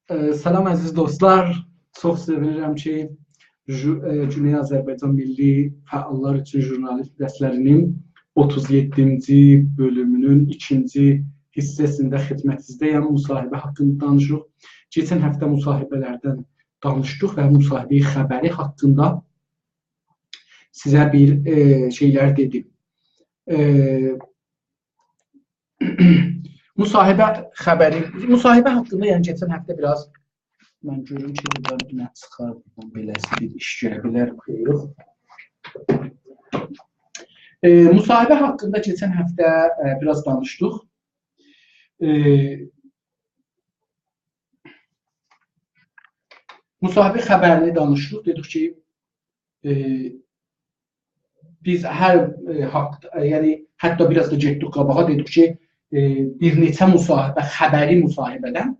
Salam əziz dostlar, çox sevinirəm ki, Cümhuriyyət Azərbaycan Milli Fəallar üçün Jurnalist dərslərinin 37-ci bölümünün 2-ci hissəsində xidmətinizdəyəm. Müsahibə haqqında danışırıq. Keçən həftə müsahibələrdən danışdıq və müsahibəyi xəbəri haqqında sizə bir şeylər dedim. Müsahibə haqqında, yəni keçən həftə biraz mən görüm ki, burada nə çıxar, beləsi bir iş görə bilər. Müsahibə haqqında keçən həftə biraz danışdıq. Müsahibə xəbərini danışdıq. Dedik ki, biz hər haqda, yəni hətta biraz da getdik qabağa, dedik ki, bir neçə müsahibə, xəbəri müsahibədən.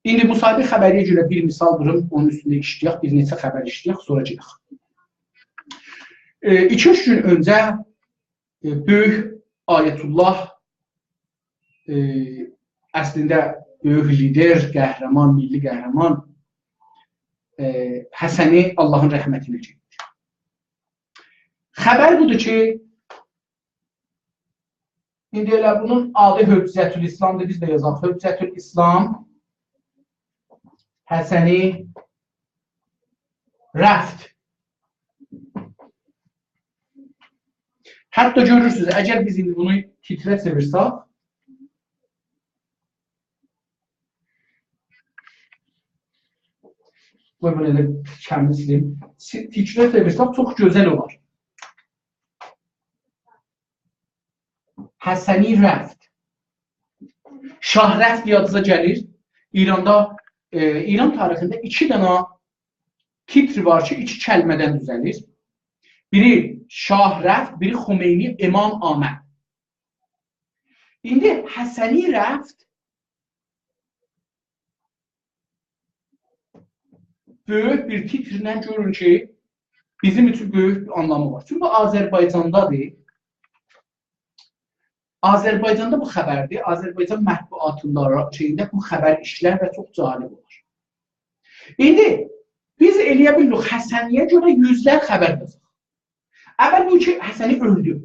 İndi müsahibə xəbəriyə görə bir misal durun, onun üstündə işləyək, bir neçə xəbər işləyək, sonra gedək. 2-3 gün öncə böyük Ayətullah, əslində böyük lider, qəhrəman, milli qəhrəman Həsəni Allahın rəhmətinə getdi. Xəbər budur ki, İndi elə bunun adı Hüccətül İslamdır, biz də yazaq. Hüccətül İslam Həsəni rəfd. Hətta görürsünüz, əgər biz indi bunu titrə çevirsək, bunu elə kəmini silim, titrə çevirsək çox gözəl olar. Həsəni rəfd. Şah rəfd yadınıza gəlir. İran tarixində 2 dənə titr var ki, 2 kəlmədən düzəlir. Biri Şah rəfd, biri Xomeyni İmam Aməd. İndi Həsəni rəfd böyük bir titrlə görün ki, bizim üçün böyük bir anlamı var. Çünki Azərbaycandadır. Azərbaycanda bu xəbərdir. Azərbaycan mətbuatında bu xəbər işlər və çox cəlib olur. İndi biz eləyə bildik Həsəniyə görə yüzlər xəbər yazaq. Əvvəl bu ki, Həsəni öldü.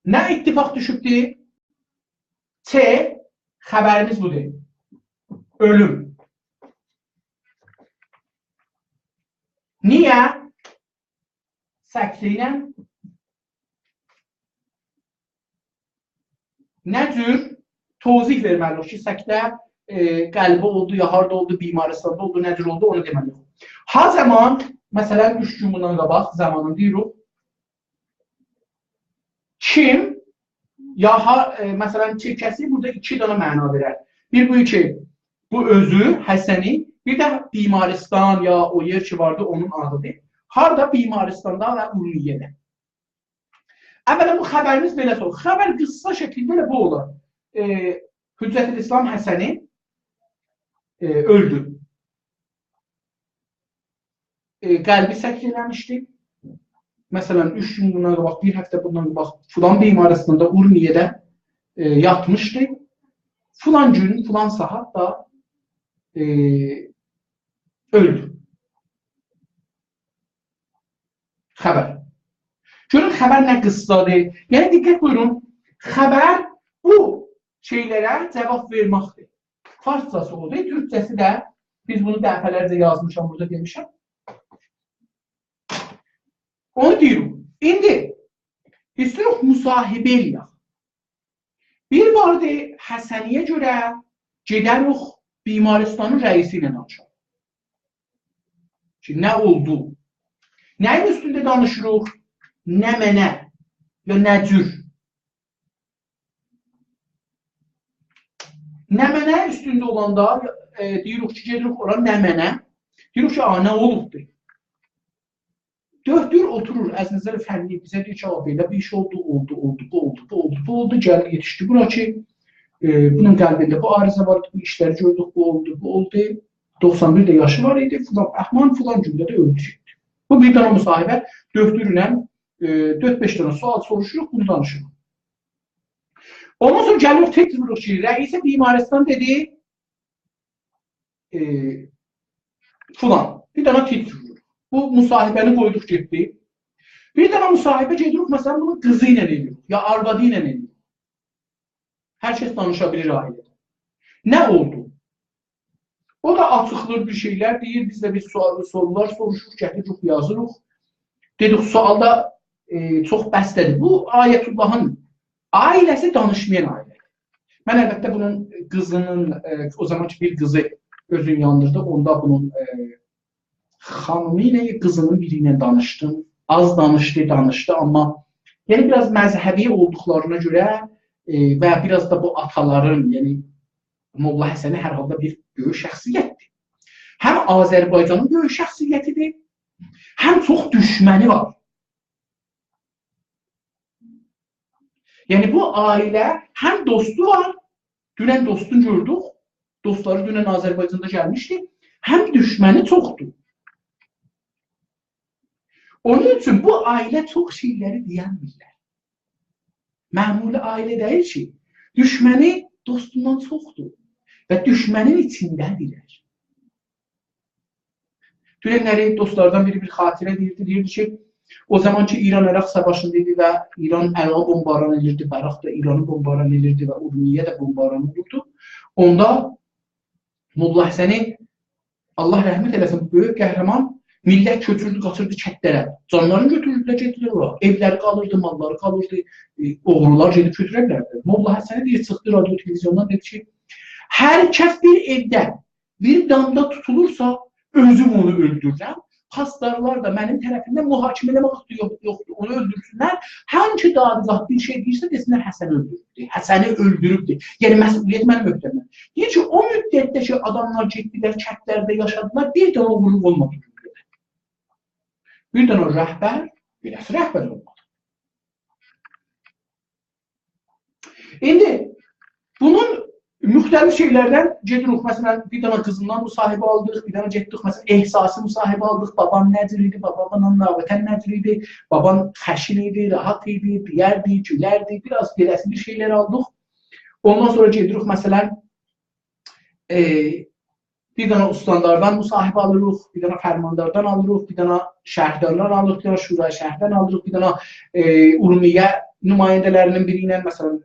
Nə ittifaq düşübdür? C. Xəbərimiz budur. Ölüm. Niyə? Səksi ilə nə cür tozih verməliyik ki, səkdə qəlbi oldu, ya harda oldu, bimaristanda oldu, nə cür oldu, onu deməliyik. Ha zaman, məsələn, 3 gün bundan qabaq zamanını deyirik, Kim ya məsələn çirkəsi burada 2 dənə məna verər. Bir bu ki, bu özü Həsəni, bir də bimaristan ya o yer ki vardı onun adıdır. Harda bimaristanda və Urmiyyədə. Əvvələn bu xəbərimiz belə olur. Xəbər qısa şəklində elə bu olur. Hüccətül-İslam Həsəni öldü. Qəlbi səkr eləmişdi. Məsələn, 3 gün bundan qabaq, 1 həftə bundan qabaq filan bimaristanda Urmiyyədə yatmışdı. Filan gün, filan saat da öldü. Xəbər. Görün, xəbər nə qıssadır. Yəni, diqqət buyurun, xəbər bu şeylərə cavab verməkdir. Farscası odur, türkcəsi də, biz bunu dəfələrcə yazmışam, burada demişəm. Onu deyirik. İndi, istəyirik müsahibə eləyək. Bir vardı, Həsəniyə görə gedərik bimaristanın rəisi ilə danışaq. Ki, nə oldu? Nəyin üstündə danışırıq? Nə mənə və nə cür? Nə mənə üstündə olanda deyirik ki, gedirik ora nə mənə. Deyirik ki, nə olubdur? Dörddür oturur, əzizlər fənli bizə deyir ki, belə bir iş oldu, gəldi, yetişdi. Bura ki, bunun qəlbində bu arıza vardı, bu işləri gördük, bu oldu. 91 də yaşı var idi, Əhman filan gündə də öldü. Bu bir dənə müsahibə, dörddürlə 4-5 dənə sual soruşuruq, bunu danışırıq. Ondan sonra gəlir tek dururuq ki, rəisə bimaristan dedi, filan, bir dənə tek dururuq. Bu müsahibəni qoyduq getdi. Bir dənə müsahibə gedirik, məsələn, bunun qızı ilə edirik, ya arvadı ilə edirik. Hər kəs danışa bilir ailədə. Nə oldu? O da açıqlır bir şeylər deyir, biz də bir sorular soruşuq, gətiririk, yazırıq. Dedik, sualda çox bəstədir. Bu, Ayətullahın ailəsi danışmayan ailədir. Mən əlbəttə bunun qızının, o zaman ki bir qızı özün yandırdı, onda bunun xanımı ilə qızının biri ilə danışdım. Az danışdı, amma yəni biraz məzhəbi olduqlarına görə və biraz da bu ataların, yəni Molla Həsəni hər halda bir böyük şəxsiyyətdir. Həm Azərbaycanın böyük şəxsiyyətidir, həm çox düşməni var. Yəni bu ailə həm dostu var, dünən dostunu gördük, dostları dünən Azərbaycanda gəlmişdi, həm düşməni çoxdur. Onun üçün bu ailə çox şeyləri deyənmirlər. Məmuli ailə deyil ki, düşməni dostundan çoxdur və düşmənin içindədirlər. Dünənləri dostlardan biri bir xatirə deyirdi ki, o zaman ki İran-Əraq savaşında idi və İran Ərağı bombaran edirdi, Əraq da İranı bombaran edirdi və Urmiyyə də bombaran olurdu. Onda Molla Həsəni, Allah rəhmət eləsin, böyük qəhrəman, millət köçürdü, qaçırdı kətlərə. Canlarını götürürdülər, getdilər ora. Evləri qalırdı, malları qalırdı, oğrular gedib götürə bilərdi. Molla Həsəni deyir, çıxdı radio televizyondan, dedi ki, hər kəs bir evdə, bir damda tutulursa, özüm onu öldürürəm. Xəstələr də mənim tərəfimdən mühakimə eləmək yoxdur, onu öldürsünlər. Hangi dadillah bir şey deyirsə, desinlər Həsəni öldürübdür, Həsəni öldürübdür. Yəni, məsuliyyət mənim öhdəmdən. Deyir ki, o müddətdə ki, adamlar getdilər, kətlərdə yaşadılar, bir dənə oğurluq olmadı. Bir dənə rəhbər, beləsi rəhbər olmadı. İndi, bunun müxtəlif şeylərdən gedirik, məsələn, bir dənə qızından müsahibə aldıq, bir dənə getdik, məsələn, ehsası müsahibə aldıq, baban nədir idi, babanın vətən nədir idi, baban xəşin idi, rahat idi, deyərdi, gülərdi, biraz beləsi bir şeylər aldıq. Ondan sonra gedirik, məsələn, bir dənə ustandardan müsahibə alırıq, bir dənə fərmandardan alırıq, bir dənə şəhərdarlar alırıq, bir dənə şuraya şəhərdən alırıq, bir dənə Urmiyyə nümayəndələrinin biri ilə, məsələn,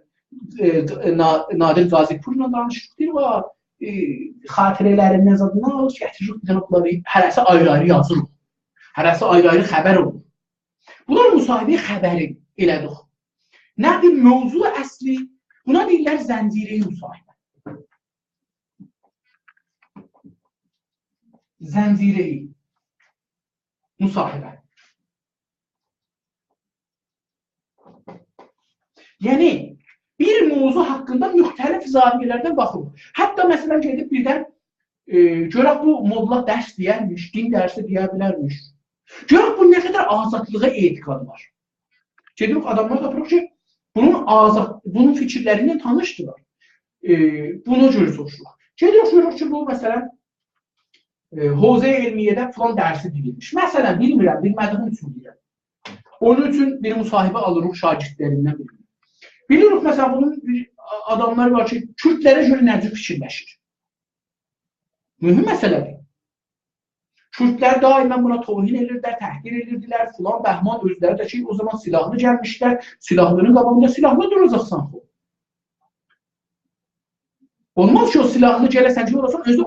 Nadir Qazipurla danışırıq, deyir, xatirələrindən zadından alır, gətiririk, bir dənə bunları hərəsi ayrı-ayrı yazırıq, hərəsi ayrı-ayrı xəbər olur. Bunlar müsahibə xəbəri elədik. Nədir mövzu əsli? Buna deyirlər zənciri müsahibə. Zənciri müsahibə. Yəni, bir mövzu haqqında müxtəlif zaviyələrdən baxılır. Hətta məsələn gedib birdən görək bu molla dərs deyərmiş, din dərsi deyə bilərmiş. Görək bu nə qədər azadlığa etiqad var. Gedib adamlar tapırıq ki, bunun fikirlərindən tanışdılar. Buna görə soruşurlar. Görürük ki, bu məsələn Hozə elmiyyədə filan dərsi deyilmiş. Məsələn, bilmirəm, bilmədiyim üçün deyirəm. Onun üçün bir müsahibə alırıq şagirdlərindən birini. Bilirik, məsələn, bunun adamlar var ki, Kürdlərə görə necə fikirləşir. Mühüm məsələdir. Kürdlər daimən buna tohin edirdilər, təhqir edirdilər, filan, bəhman özləri də ki, o zaman silahlı gəlmişlər, silahların qabağında silahlı duracaqsan. Olmaz ki, o silahlı gələsən ki, orasın, özü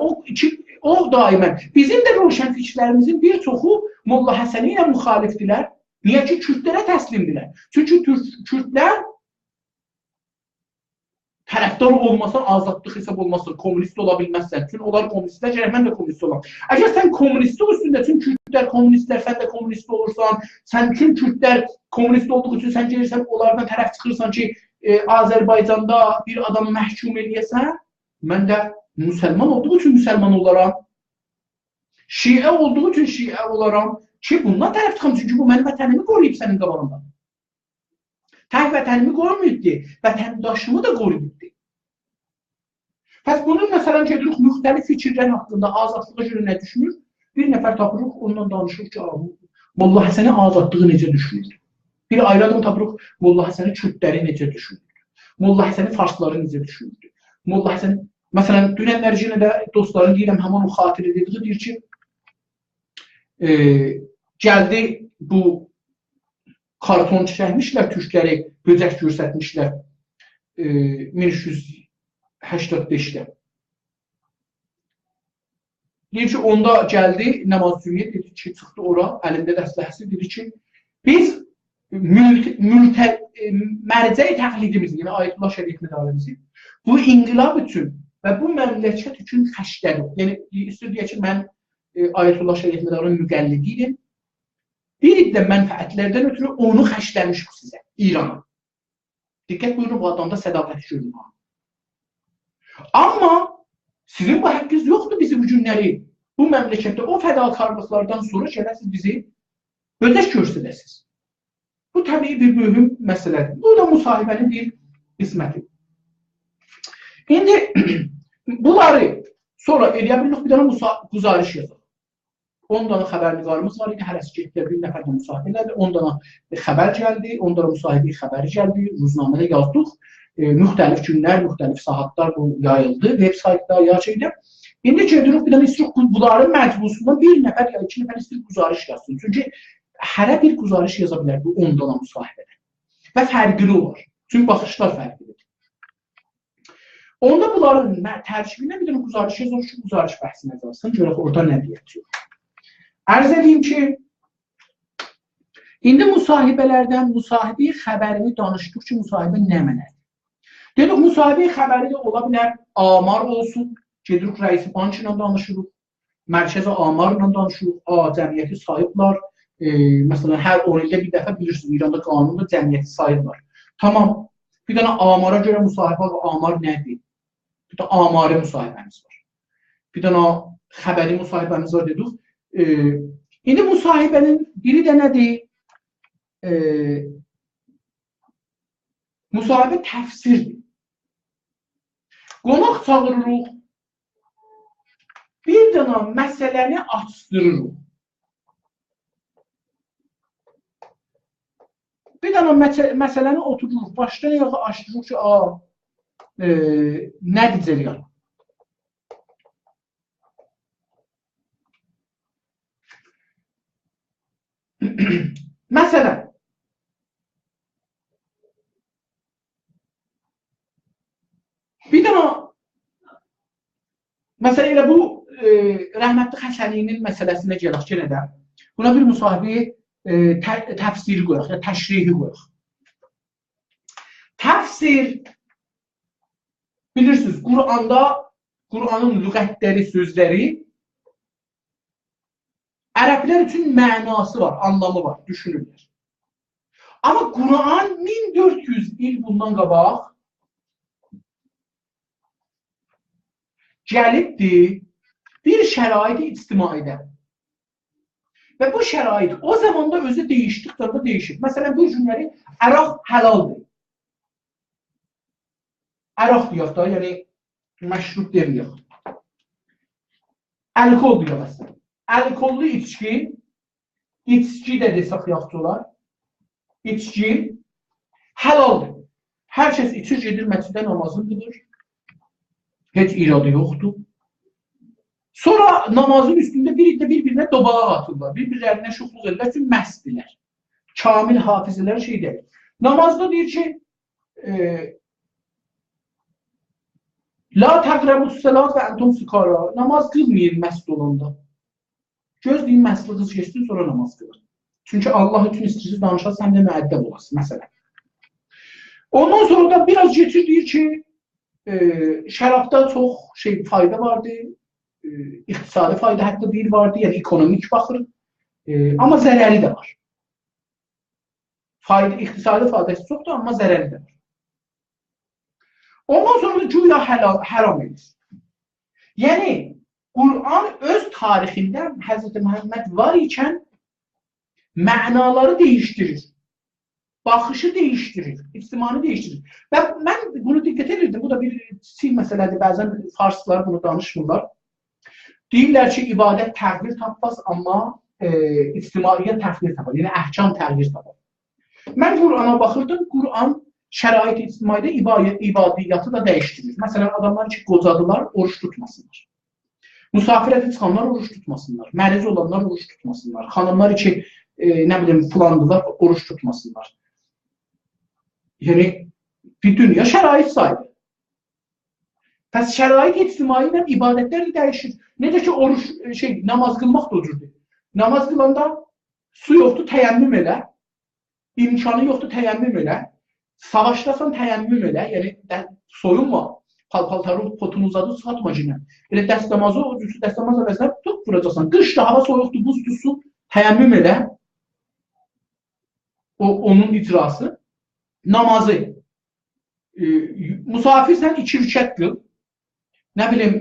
o daimən. Bizim də roşən fikirlərimizin bir çoxu Molla Həsəni ilə müxalifdirlər. Niyə ki, Kürdlərə təslimdirlər? Çünki Kürdlər tərəfdar olmasan, azadlıq hesab olmasın, kommunist ola bilməzsən. Çünki onlar kommunistlər, gərək mən də kommunist olam. Əgər sən kommunistlik üstündə, çünki Kürdlər kommunistlər, sən də kommunist olursan, sən çünki Kürdlər kommunist olduğu üçün sən gəlirsən, onlardan tərəf çıxırsan ki, Azərbaycanda bir adamı məhkum eləyəsən, mən də müsəlman olduğu üçün müsəlman olaram, şiə olduğu üçün şiə olaram ki, bundan tərəf çıxım, çünki bu mənim vətənimi qoruyub sənin qabağında. Tək vətənimi qoruyubdi, vətəndaşımı da qoruyubdi. Pəs bunun məsələn gedirik, müxtəlif fikirlər haqqında azadlığa görə nə düşünür? Bir nəfər tapırıq, ondan danışırıq ki, Molla Həsəni azadlığı necə düşünür? Bir ayrı adam tapırıq, Molla Həsəni Kürdləri necə düşünür? Molla Həsəni farsları necə düşünür? Molla Həsəni, məsələn, dünənlər yenə də dostların deyirəm, həman o xatirə dediği deyir ki, gəldi bu karton çəkmişlər, türkləri böcək göstərmişlər 1385-də. Deyir ki, onda gəldi Namaz Züriyə, dedi ki, çıxdı ora, əlində dəstəhəsi, dedi ki, biz mərcəy təqlidimizi, yəni Ayətullah Şərif müdarimizi, bu inqilab üçün və bu məmləkət üçün xəşdədir. Yəni, istəyir deyək ki, mən Ayətullah Şərif müdarın müqəllidiydim. Bir iddə mənfəətlərdən ötürü onu xəşləmiş bu sizə, İrana. Diqqət buyurun, bu adamda sədaqəti görün. Amma sizin bu həqqiniz yoxdur bizi bu günləri. Bu məmləkətdə o fədakarlıqlardan sonra gələsiz bizi ödəş göstərəsiniz. Bu təbii bir mühüm məsələdir. Bu da müsahibənin bir qisməti. İndi bunları sonra eləyə bilirik, bir dənə quzarış yazaq. 10 dana xəbərnigarımız var idi, hərəsi getdi, bir nəfər də müsahibə elədi, 10 dana xəbər gəldi, 10 dana müsahibə xəbəri gəldi, ruznamədə yazdıq, müxtəlif günlər, müxtəlif saatlar bu yayıldı, web saytda, ya şeydə. İndi gedirik, bir dənə istirik bunların məcbusundan bir nəfər ya 2 nəfər istirik quzarış yazsın. Çünki hərə bir quzarış yaza bilər bu 10 dana müsahibədə. Və fərqli olar. Çünki baxışlar fərqlidir. Onda bunların tərkibində bir dənə quzarış yazılır ki, quzarış bəhsinə yazılsın, görək orada nə deyəcək. Ərz edeyim ki, indi müsahibələrdən müsahibi xəbərini danışdıq ki, müsahibə nə mənədir? Dedik, müsahibi xəbəri də ola bilər, amar olsun, gedirik rəisi bank ilə danışırıq, mərkəzi amarla danışırıq, cəmiyyəti sayıblar, məsələn, hər 10 ildə bir dəfə bilirsiniz, İranda qanunda cəmiyyəti sayıblar. Tamam, bir dənə amara görə müsahibə var, amar nədir? Bir də amari müsahibəmiz var. Bir dənə xəbəri müsahibəmiz var dedik. İndi müsahibənin biri də nədir? Müsahibə təfsirdir. Qonaq çağırırıq, bir dənə məsələni açdırırıq. Bir dənə məsələni otururuq, başdan ayağa açdırırıq ki, nə deyəcək? Məsələn, bir dənə, məsələn, elə bu rəhmətli Həsəninin məsələsinə gələk ki, nədə? Buna bir müsahibi təfsiri qoyaq, ya təşrihi qoyaq. Təfsir, bilirsiniz, Qur'anın lüğətləri, sözləri ərəblər üçün mənası var, anlamı var, düşünürlər. Amma Quran 1400 il bundan qabaq gəlibdir bir şərait ictimaidə. Və bu şərait o zamanda özü dəyişdikdə də dəyişir. Məsələn, bu günləri əraq həlaldır. Əraq deyək da, yəni məşrub deməyək. Alkol deyək məsələn. Alkollu içki də desək yaxşı olar. İçki həlaldır. Hər kəs içir, gedir məscidə namazını qılır. Heç iradı yoxdur. Sonra namazın üstündə bir-birinə dobalaq atırlar. Bir-birlərinə şuxluq edirlər ki, məstdirlər. Kamil hafizələr şey deyir. Namazda deyir ki, La təqrəbus salat və entum sukara. Namaz qılmayın məst olanda. Gözləyin məstli qız geçsin, sonra namaz qılır. Çünki Allah üçün istəyirsiz danışarsa, həm də müəddəb olasın, məsələn. Ondan sonra da biraz geçir, deyir ki, şərabda çox fayda vardır, iqtisadi fayda hətta deyir vardır, yəni ekonomik baxır, amma zərəri də var. İqtisadi faydası çoxdur, amma zərəri də var. Ondan sonra da güya haram edir. Yəni, Quran öz tarixində Hz. Məhəmməd var ikən mənaları dəyişdirir. Baxışı dəyişdirir, ictimanı dəyişdirir. Və mən bunu diqqət edirdim, bu da bir məsələdir, bəzən farslılar bunu danışmırlar. Deyirlər ki, ibadət təğyir tapmaz, amma ictimaiyyət təğyir tapar, yəni əhkam təğyir tapar. Mən Qurana baxırdım, Quran şərait ictimaiyyədə ibadiyyatı da dəyişdirir. Məsələn, adamlar ki, qocadılar, oruç tutmasınlar. Musafirətə çıxanlar oruç tutmasınlar, məriz olanlar oruç tutmasınlar, xanımlar ki, nə bilim, filandılar, oruç tutmasınlar. Yəni, bir dünya şərait sayılır. Pəs şərait ictimai ilə ibadətlər də dəyişir. Necə ki, oruç, namaz qılmaq da ucurdur. Namaz qılanda su yoxdur, təyəmmüm elə. İmkanı yoxdur, təyəmmüm elə. Savaşdasan, təyəmmüm elə. Yəni, soyunma. Paltarı potunu uzadı, sıxatma cinə. Elə dəstəmazı, o cüsü dəstəmaz əvəzlər tutub vuracaqsan. Qışda hava soyuqdur, buz tutsun, təyəmmüm elə. Onun icrası. Namazı. Musafirsən 2 rükət qıl. Nə bilim,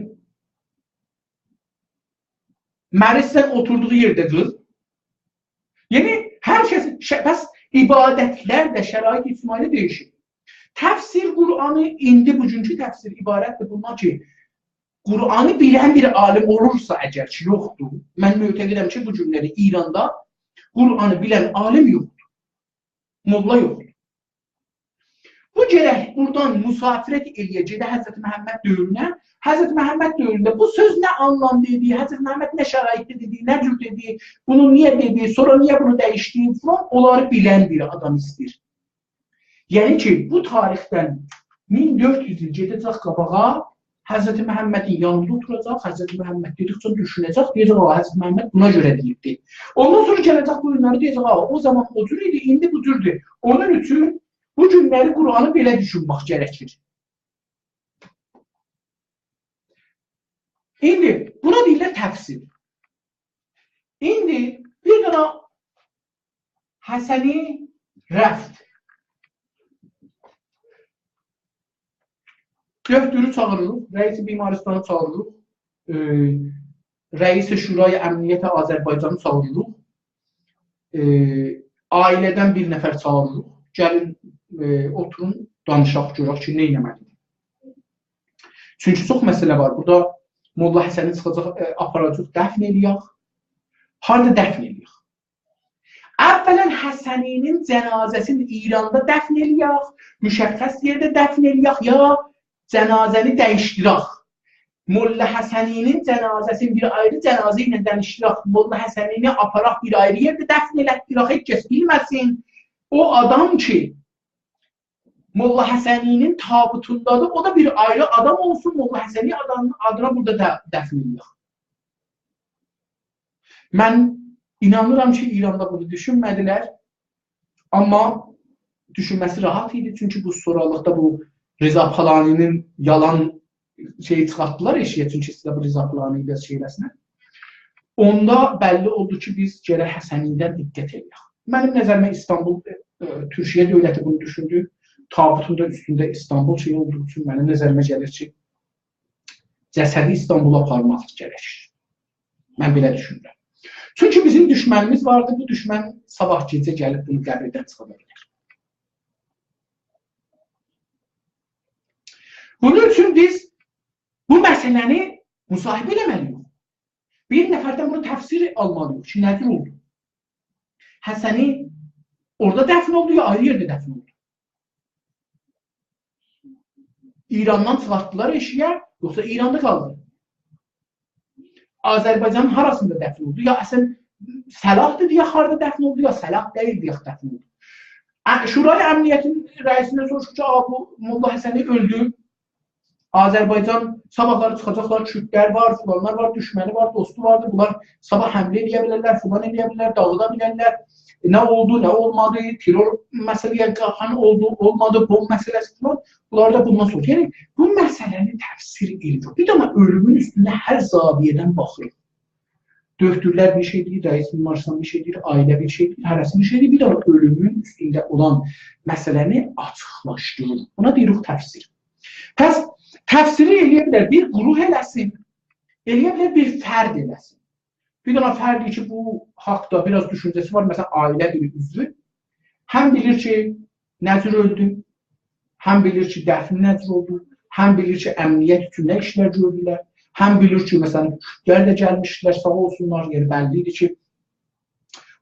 mərizsən oturduğu yerdə qıl. Yəni, hər kəs, bəs ibadətlər də şərait ictimaiyyədə dəyişir. Təfsir Qur'anı, indi bugünkü təfsir ibarətdir bundan ki, Qur'anı bilən bir alim olursa əgər ki, yoxdur. Mən mütəqidəm ki, bu günləri İranda Qur'anı bilən alim yoxdur. Molla yoxdur. Bu gərək buradan musafirət eləyəcək də Hz. Məhəmməd dövrünə. Hz. Məhəmməd dövründə bu söz nə anlam dediyi, Hz. Məhəmməd nə şəraitdə dediyi, nə cür dediyi, bunu niyə dediyi, sonra niyə bunu dəyişdiyi falan, onları bilən bir adam istəyir. Yəni ki, bu tarixdən 1400 il gedəcək qabağa Hz. Məhəmmədin yanında oturacaq, Hz. Məhəmməd dedikcə düşünəcək, deyəcək, Hz. Məhəmməd buna görə deyibdir. Ondan sonra gələcək bu günləri deyəcək, o zaman o cür idi, indi bu cürdür. Onun üçün bu günləri Qur'anı belə düşünmək gərəkir. İndi buna deyirlər təfsir. İndi bir dana Həsəni rəfd. Göhdürü çağırırıq, rəis-i bimaristanı çağırırıq, rəis-i şurayı əmniyyətə Azərbaycanı çağırırıq, ailədən bir nəfər çağırırıq, gəlin, oturun, danışaq, görək ki, nə eləməlidir. Çünki çox məsələ var. Burada Molla Həsəni çıxacaq, aparacaq, dəfn eləyək. Harada dəfn eləyək? Əvvələn Həsəninin cənazəsini İranda dəfn eləyək, müşəxəs yerdə dəfn eləyək, ya cənazəni dəyişdirək. Molla Həsəninin cənazəsini bir ayrı cənazə ilə dəyişdirək. Molla Həsənini aparaq bir ayrı yerdə dəfn elətdirək, heç kəs bilməsin. O adam ki, Molla Həsəninin tabutundadır, o da bir ayrı adam olsun, Molla Həsəni adına burada dəfn eləyək. Mən inanıram ki, İranda bunu düşünmədilər, amma düşünməsi rahat idi, çünki bu sonralıqda bu Rıza Palaninin yalan şeyi çıxartdılar eşiyə, çünki sizə bu Rıza Palanini bəs şeyləsinə. Onda bəlli oldu ki, biz gərək Həsənindən diqqət edək. Mənim nəzərimə İstanbul Türkiye dövləti bunu düşündü. Tabutun da üstündə İstanbul şeyi olduğu üçün mənim nəzərimə gəlir ki, cəsədi İstanbula aparmaq gərəkir. Mən belə düşünürəm. Çünki bizim düşmənimiz vardı, bu düşmən sabah gecə gəlib bunu qəbirdən çıxa bilər. Bunun üçün biz bu məsələni müsahibə eləməliyik. Bir nəfərdən bunu təfsir almalıyıq ki, nədir oldu? Həsəni orada dəfn oldu ya ayrı yerdə dəfn oldu? İrandan çıxartdılar eşiyə, yoxsa İranda qaldı? Azərbaycanın harasında dəfn oldu? Ya əsən Səlahdır deyə harada dəfn oldu, ya Səlah deyil deyə dəfn oldu? Şurayı Əmniyyətin rəisindən soruşur ki, bu Molla Həsəni öldü. Azərbaycan sabahları çıxacaqlar, Kürtlər var, filanlar var, düşməni var, dostu vardır. Bunlar sabah həmlə edə bilərlər, filan edə bilərlər, dağıda bilərlər. Nə oldu, nə olmadı, terror məsələyə qalxan oldu, olmadı, bomb məsələsi filan. Bunlar da bundan sonra. Yəni, bu məsələni təfsir edilir. Bir dana ölümün üstündə hər zaviyədən baxırıq. Döktürlər bir şey deyir, rəis Marşan bir şey deyir, ailə bir şey deyir, hərəsi bir şey deyir. Bir dana ölümün üstündə olan məsələni açıqlaşdırır. Buna deyirik təfsir. Pəs, təfsiri eləyə bilər, bir quruh eləsin, eləyə bilər, bir fərd eləsin. Bir dana fərdi ki, bu haqda biraz düşüncəsi var, məsələn, ailə bir üzvü, həm bilir ki, Nəzir öldü, həm bilir ki, dəfn Nəzir oldu, həm bilir ki, əmniyyət üçün nə işlər gördülər, həm bilir ki, məsələn, Kürtlər də gəlmişdilər, sağ olsunlar, yeri bəllidir ki,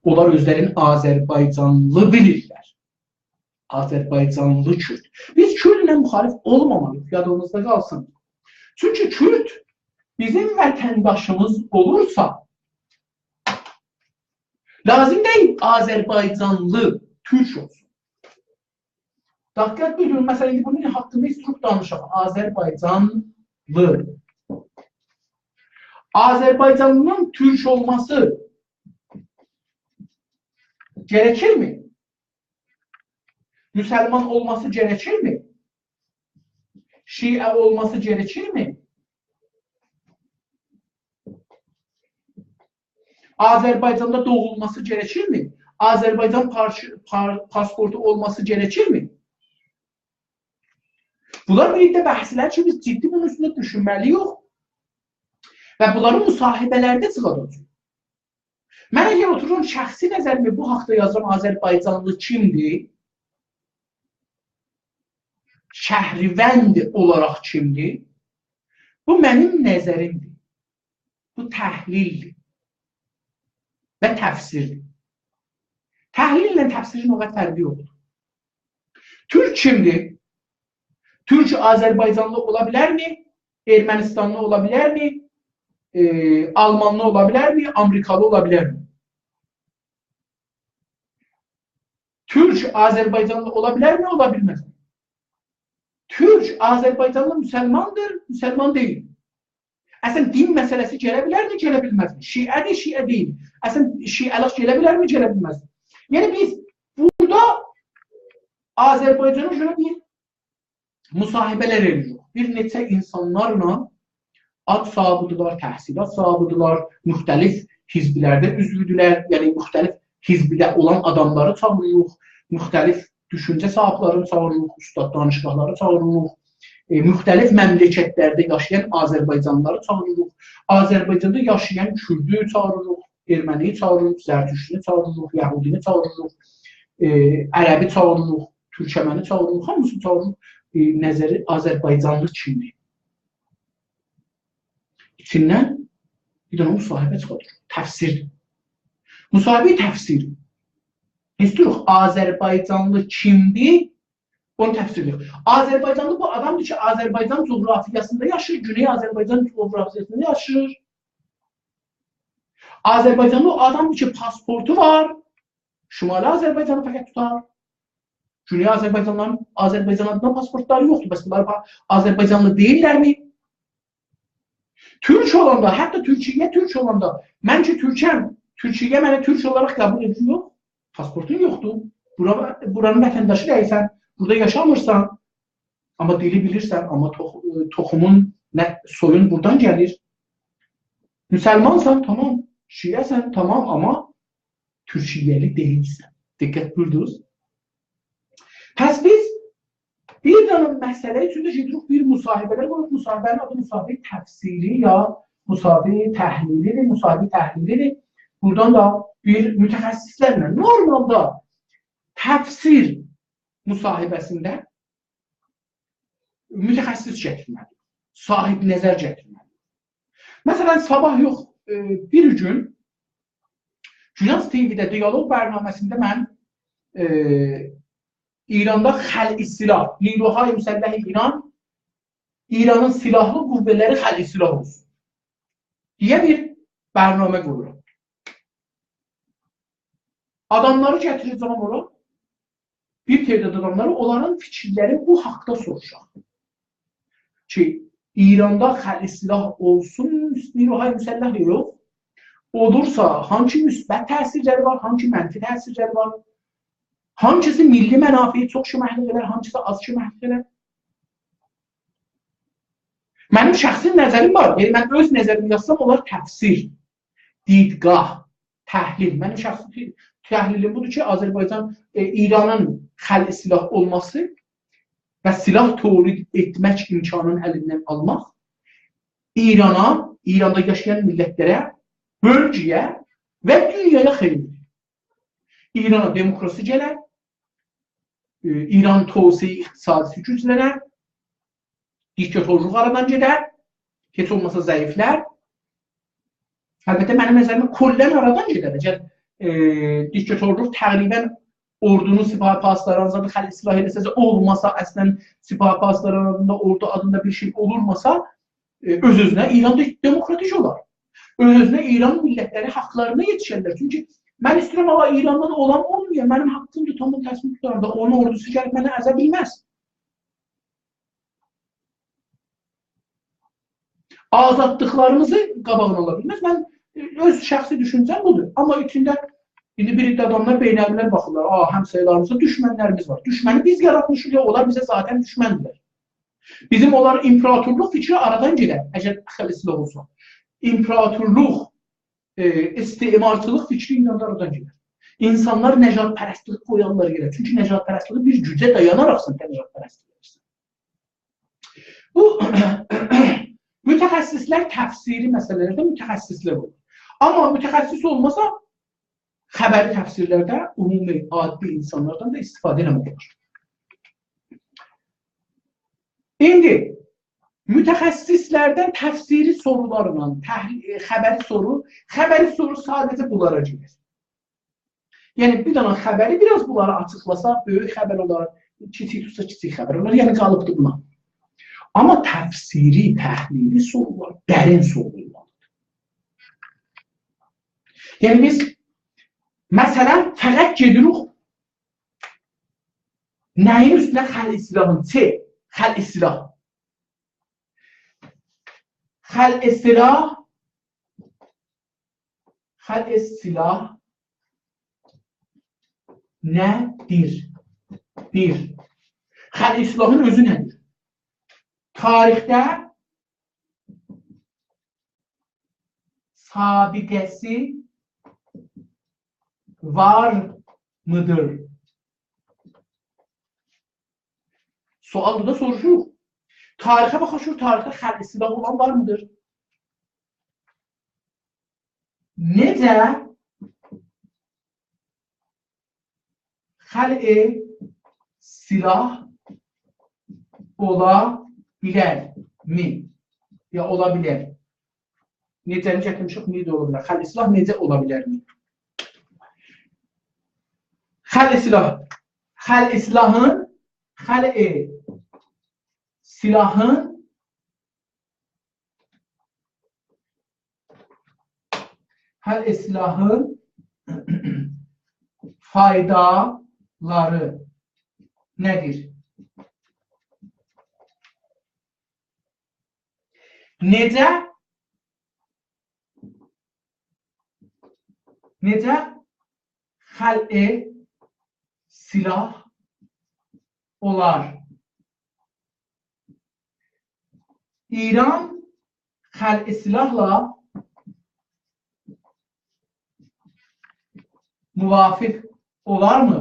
onlar özlərin Azərbaycanlı bilirlər. Azərbaycanlı Kürt. Biz Kürdlə müxalif olmamalıyıq, yadımızda qalsın. Çünki Kürt bizim vətəndaşımız olursa, lazım deyil Azərbaycanlı Türk olsun. Diqqət buyurun, məsələn, bunun haqqında istəyib danışaq. Azərbaycanlı. Azərbaycanlının Türk olması gerekirmi? Müsəlman olması gerekirmi? Şiə olması gerekirmi? Azərbaycanda doğulması gerekirmi? Azərbaycan pasportu olması gerekirmi? Bunlar birlikdə bəhslər ki, biz ciddi bunun üstündə düşünməliyik və bunların müsahibələrdə çıxacaq. Mən əgər otururum, şəxsi nəzərimi bu haqda yazıram, Azərbaycanlı kimdir? Şəhrivənd olaraq kimdir? Bu mənim nəzərimdir. Bu təhlildir və təfsirdir. Təhlil ilə təfsirin o qədər fərqi yoxdur. Türk kimdir? Türk Azərbaycanlı ola bilərmi? Ermənistanlı ola bilərmi? Almanlı ola bilərmi? Amerikalı ola bilərmi? Türk Azərbaycanlı ola bilərmi? Ola bilməz. Türk Azərbaycanlı müsəlmandır, müsəlman deyil. Əslən din məsələsi gələ bilərmi? Gələ bilməzmi? Şiədir, şiə deyil. Əslən şiəlik gələ bilərmi? Gələ bilməz. Yəni biz burada Azərbaycana görə bir müsahibələr edirik. Bir neçə insanlarla ad sahibidirlər, təhsilat sahibidirlər, müxtəlif hizblərdə üzvüdülər, yəni müxtəlif hizbdə olan adamları çağırırıq, müxtəlif düşüncə sahiblərini çağırırıq, ustad danışıqları çağırırıq, müxtəlif məmləkətlərdə yaşayan Azərbaycanlıları çağırırıq, Azərbaycanda yaşayan Kürdü çağırırıq, Erməni çağırırıq, Zərtüştünü çağırırıq, Yəhudini çağırırıq, Ərəbi çağırırıq, Türkəməni çağırırıq, hamısını çağırırıq. Nəzəri Azərbaycanlı kimdir? İçindən bir dənə müsahibə çıxardır. Təfsirdir. Müsahibə təfsir. İstəyirik, Azərbaycanlı kimdir? Onu təfsir edirik. Azərbaycanlı bu adamdır ki, Azərbaycan coğrafiyasında yaşayır, Güney Azərbaycan coğrafiyasında yaşayır. Azərbaycanlı o adamdır ki, pasportu var, Şimali Azərbaycanı fəqət tutar. Güney Azərbaycanlıların Azərbaycan adına pasportları yoxdur. Bəs bunlar Azərbaycanlı deyillərmi? Türk olanda, hətta Türkiyə Türk olanda, mən ki Türkəm, Türkiyə mənə Türk olaraq qəbul edir, yox. Pasportun yoxdur. Buranın vətəndaşı deyilsən, burada yaşamırsan, amma dili bilirsən, amma toxumun, soyun buradan gəlir. Müsəlmansan, tamam. Şiəsən, tamam, amma Türkiyəli deyilsən. Diqqət buyurdunuz. Pəs biz bir dənə məsələ üçün də gedirik bir müsahibələr qoyuq. Müsahibənin adı müsahibə təfsiri ya müsahibə təhlilidir, müsahibə təhlilidir. Buradan da bir mütəxəssislərlə normalda təfsir müsahibəsində mütəxəssis gətirməlidir, sahib nəzər gətirməlidir. Məsələn, sabah yox, bir gün Gülyaz TV-də Dialoq bərnaməsində mən İranda xəlq-i silah, Niruhay Müsəlləh İran, İranın silahlı qüvvələri xəlq-i silah olsun deyə bir bərnamə qoyuram. Adamları gətirəcəm ora, bir tədad adamları, onların fikirləri bu haqda soruşaq. Ki, İranda xəlq-i silah olsun, Niruhay Müsəlləh yox, olursa, hangi müsbət təsirləri var, hangi mənfi təsirləri var, hangisi milli mənafiyi çox şüməhlik edər, hangisi az şüməhlik edər. Mənim şəxsi nəzərim var, yəni mən öz nəzərimi yazsam, onlar təfsir, didqah, təhlil. Mənim şəxsi təhlilim budur ki, Azərbaycan İranın xəlq silah olması və silah tövrid etmək imkanının əlindən almaq İrana, İranda yaşayan millətlərə, bölgəyə və dünyaya xeyirdir. İrana demokrasi gələr, İran tövsiyə iqtisadisi güclənər, diktatorluq aradan gedər, heç olmasa zəiflər. Əlbəttə, mənim nəzərimə kollən aradan gedər. Diktatorluq təqribən ordunun sipahi pasları azadlı xəlq silah eləsəsə olmasa, əslən sipahi pasları adında, ordu adında bir şey olurmasa, öz-özünə İranda demokratik olar. Öz-özünə İran millətləri haqlarına yetişərlər. Çünki mən istəyirəm, ama İrandan olan olmuyor. Mənim haqqımdır, tam təsmin tutarında. Onun ordusu gəlib mənə əzə bilməz. Azadlıqlarımızı qabağına ala bilməz. Mən öz şəxsi düşüncəm budur. Amma içində indi bir adamlar beynəlmiləl baxırlar. Həmsaylarımızda düşmənlərimiz var. Düşməni biz yaratmışıq ya, onlar bizə zaten düşməndirlər. Bizim onlar imperatorluq fikri aradan gedər. Əgər xəlq silah olsa. İmperatorluq, istimarçılıq fikri inanlardan gelir. İnsanlar necatpərəstlik koyanlar gelir. Çünki necatpərəstliyi bir gücə dayanaraq sən necatpərəstlik edirsən. Bu mütəxəssislər təfsiri məsələlərdə mütəxəssislər olur. Amma mütəxəssis olmasa xəbəri təfsirlərdə ümumi adi insanlardan da istifadə eləmək olur. İndi mütəxəssislərdən təfsiri sorularla xəbəri soru sadəcə bunlara gelir. Yəni bir dənə xəbəri biraz bunlara açıqlasa, böyük xəbər olar, kiçik tutsa kiçik xəbər olar, yəni qalıbdır buna. Amma təfsiri, təhlili sorular, dərin sorular. Yəni biz məsələn fəqət gedirik nəyin üstünə xəlq silahın, xəlq silah. Xəlq silah nədir? Bir, xəlq silahın özü nədir? Tarixdə sabiqəsi var mıdır? Sualda da soruşuruq. Tarixə baxışıq, tarixdə xəlq silah olan var mıdır? Necə xəlq silah ola bilər mi? Ya ola bilər. Necəni gətirmişik, necə ola bilər? Xəlq silah necə ola bilər mi? Xəlq silahın faydaları nədir? Necə xəlq silah olar? İran xəlq silahla muvafiq olar mı?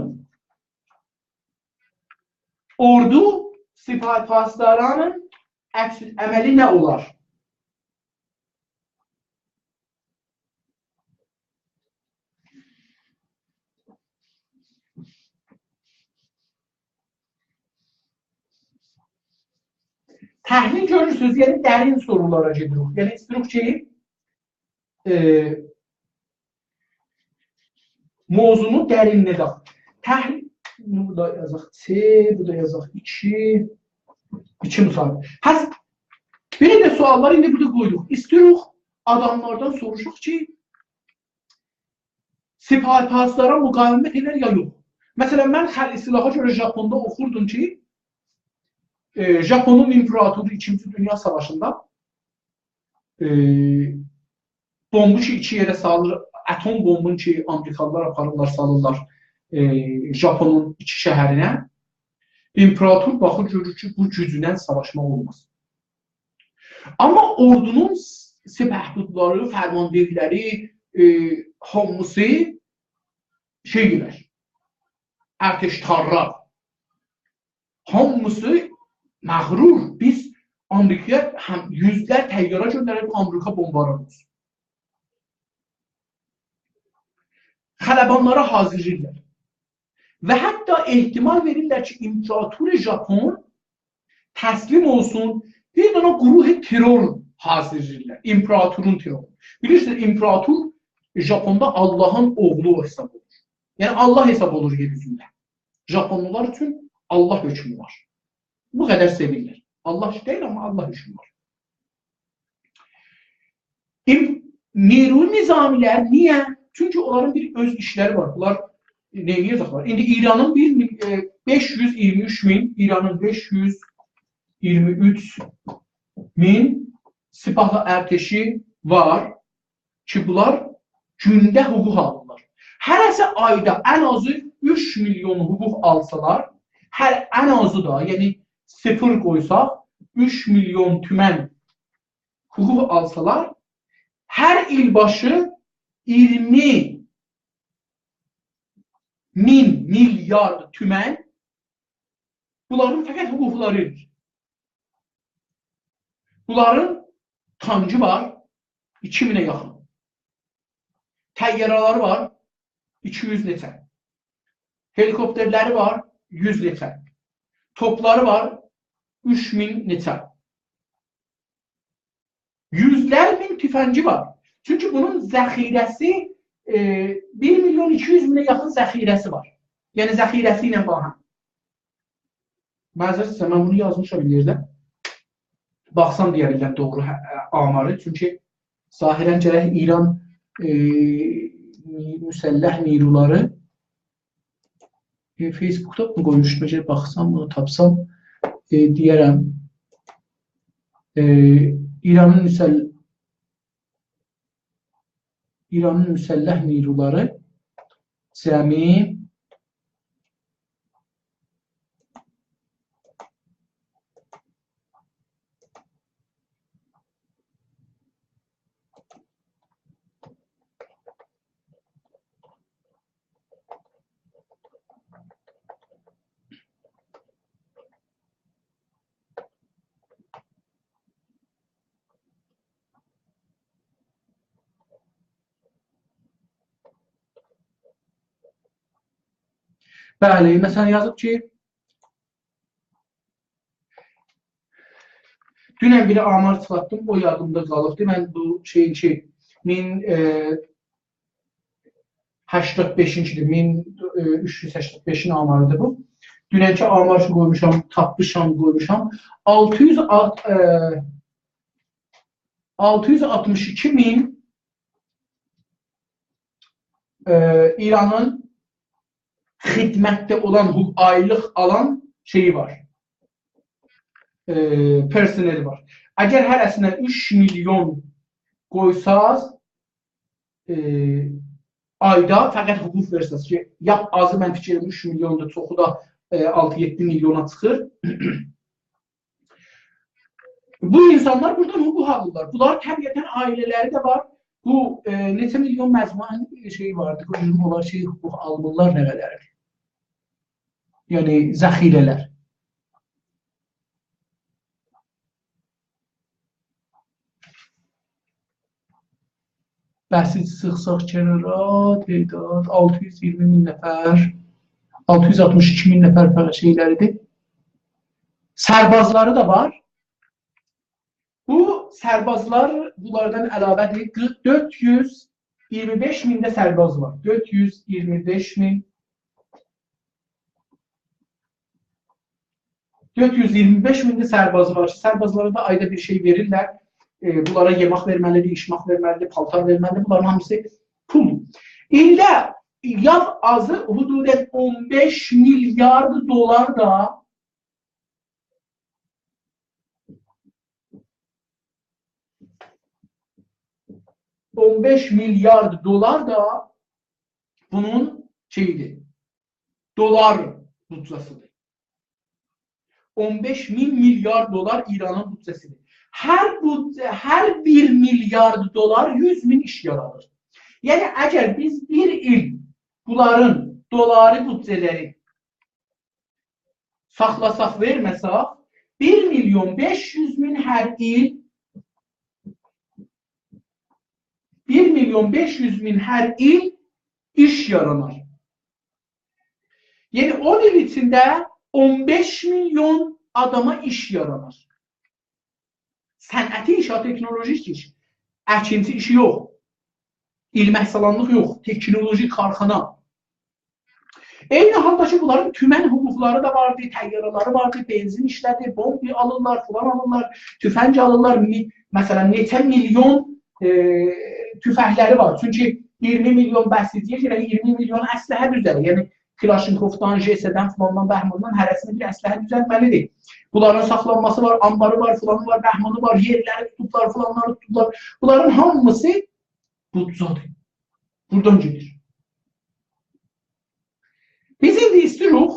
ordu sipah pasdaranın əks əməli nə olar? Təhlil görürsünüz, yəni dərin sorulara gedirik. Yəni istirik ki, mövzunu dərinlədək. Təhlil, bu da yazaq C, bu da yazaq 2 müsahibi. Bir də suallar indi burada qoyduq. İstirik adamlardan soruşuq ki, sipah-paslara müqavimət elər ya yox. Məsələn, mən istilaha görə Japonda oxurdum ki, Japonun imperatoru 2-ci Dünya Savaşında bombu ki 2 yerə salır, atom bombunu ki Amerikalılar aparırlar, salırlar Japonun 2 şəhərinə. İmperator baxır, görür ki, bu gücünə savaşmaq olmaz. Amma ordunun sipahbudları, fərmanverləri, hamısı şey gələr, ərteştarlar. Hamısı məğrur. Biz Amerikaya yüzlər təyyarə göndərib Amerika bombardılar. Xələbanlara hazırlayırlar. Və hətta ehtimal verirlər ki, İmperator Japon təslim olsun, bir dənə quruh terror hazırlayırlar. İmperatorun terroru. Bilirsiniz, İmperator Japonda Allahın oğlu hesab olur. Yəni Allah hesab olur yeryüzündə. Japonlular üçün Allah hökmü var. Bu qədər sevirlər. Allah deyil, amma Allah hökmü var. Nirul nizamilər niyə? Çünki onların bir öz işləri var. Bunlar neyəcəklər? İndi İranın 523 min, İranın 523 min sipahlı ərteşi var ki, bunlar gündə hüquq alırlar. Hərəsə ayda ən azı 3 milyon hüquq alsalar, ən azı da, yəni 0 qoysaq, 3 milyon tümən hüquq alsalar, hər il başı 20 min milyard tümən bunların fəqət hüquqlarıdır. Bunların tankı var 2000'e yaxın. Təyyarələri var 200 neçə. Helikopterləri var 100 neçə. Topları var 3000 neçə. Yüzlər min tüfəngi var. Çünki bunun zəxirəsi 1 milyon 200 minə yaxın zəxirəsi var. Yəni zəxirəsi ilə bağlı. Məzəl sizə, mən bunu yazmışam bir yerdə. Baxsam deyərlər doğru amarı. Çünki zahirən gərək İran müsəlləh niruları Facebookda bunu qoymuştum. Gərək baxsam, bunu tapsam deyərəm. İranın müsəlləh niruları cəmi bəli, məsələn yazıb ki, dünən bir amar çıxartdım, o yadımda qalıbdı. Mən bu şeyin ki, 1085-dir, 1385-in amarıdır bu. Dünənki amar qoymuşam, tapmışam, qoymuşam. 662 min İranın xidmətdə olan, aylıq alan şeyi var. Personeli var. Əgər hərəsinə 3 milyon qoysaz, ayda fəqət hüquq versəz ki, yap azı mən fikirəm 3 milyondur, çoxu da 6-7 milyona çıxır. Bu insanlar buradan hüquq alırlar. Bunlar təbiətən ailələri də var. Bu neçə milyon məzmun şeyi vardır. Onlar hüquq alırlar nə qədərdir. Yəni zəxirələr. Bəhsi sıxsaq kənara تعداد 620.000 nəfər, 662.000 nəfər fərq şeyləridir. Sərbazları da var. Bu sərbazlar bunlardan əlavədir. 425.000 də sərbaz var. 425.000 de sərbaz var. Sərbazlara da ayda bir şey verirlər. Bunlara yemək verməlidir, içmək verməlidir, paltar verməlidir. Bunların hamısı puldur. İldə yaz azı hududen 15 milyard dolar da 15 milyar dolar da bunun şeyidir. Dolar bütçəsidir. 15 bin milyar dolar İranın bütçəsidir. Hər 1 milyar dolar 100 bin iş yaradır. Yəni əgər biz bir il bunların doları bütçələri saxlasaq, verməsək 1.500.000 hər il 1.500.000 hər il iş yaranar. Yəni 10 il içində 15 milyon adama iş yaranar. Sənəti iş, teknolojik iş, əkinci işi yox, ilm əhsalanlıq yox, teknolojik karxana. Eyni halda ki, bunların tümən hüquqları da vardı, təyyarələri vardı, benzin işlədir, bombi alırlar, falan alırlar, tüfənc alırlar. Məsələn, neçə milyon tüfəkləri var. Çünki 20 milyon bəhs edir, yəni 20 milyon əsləhə düzəlir. Yəni Kilaşinkovdan, JS-dən, falandan, bəhmandan hərəsində bir əsləhə düzəltməlidir. Bunların saxlanması var, ambarı var, falanı var, bəhmanı var, yerləri tutublar, falanları tutublar. Bunların hamısı budcadır. Buradan gelir. Biz indi istiyoruz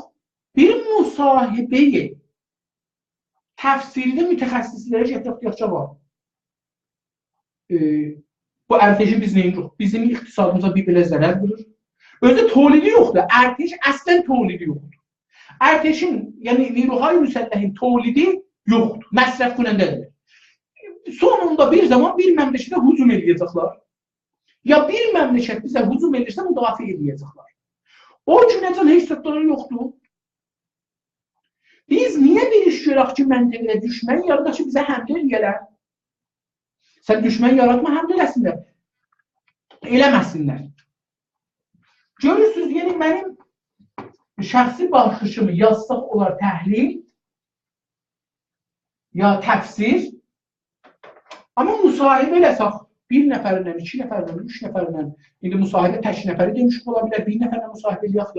bir müsahibeyi təfsirdə mütəxəssislərə gətirəcək var. Bu ərtəşi biz neyirik? Bizim iqtisadımıza bir belə zərər vurur. Özü tolidi yoxdur. Ərtəş əslən tolidi yoxdur. Ərtəşin, yəni Niruhay Müsəlləhin tolidi yoxdur. Məsrəf günəndədir. Sonunda bir zaman bir məmləkətə hücum edəcəklər. Ya bir məmləkət bizə hücum edirsə müdafiə edəcəklər. O günəcən heç sətləri yoxdur. Biz niyə bir iş görək ki, məntəqəyə düşmən yaradaq ki, bizə həmdə eləyələr? Sən düşmən yaratma, həmdə eləsinlər. Eləməsinlər. Görürsünüz, yəni mənim şəxsi baxışımı yazsaq olar təhlil, ya təfsir, amma müsahibə eləsək, bir nəfərlə, iki nəfərlə, üç nəfərlə, indi müsahibə tək nəfəri demişik ola bilər, bir nəfərlə müsahibə eləyək,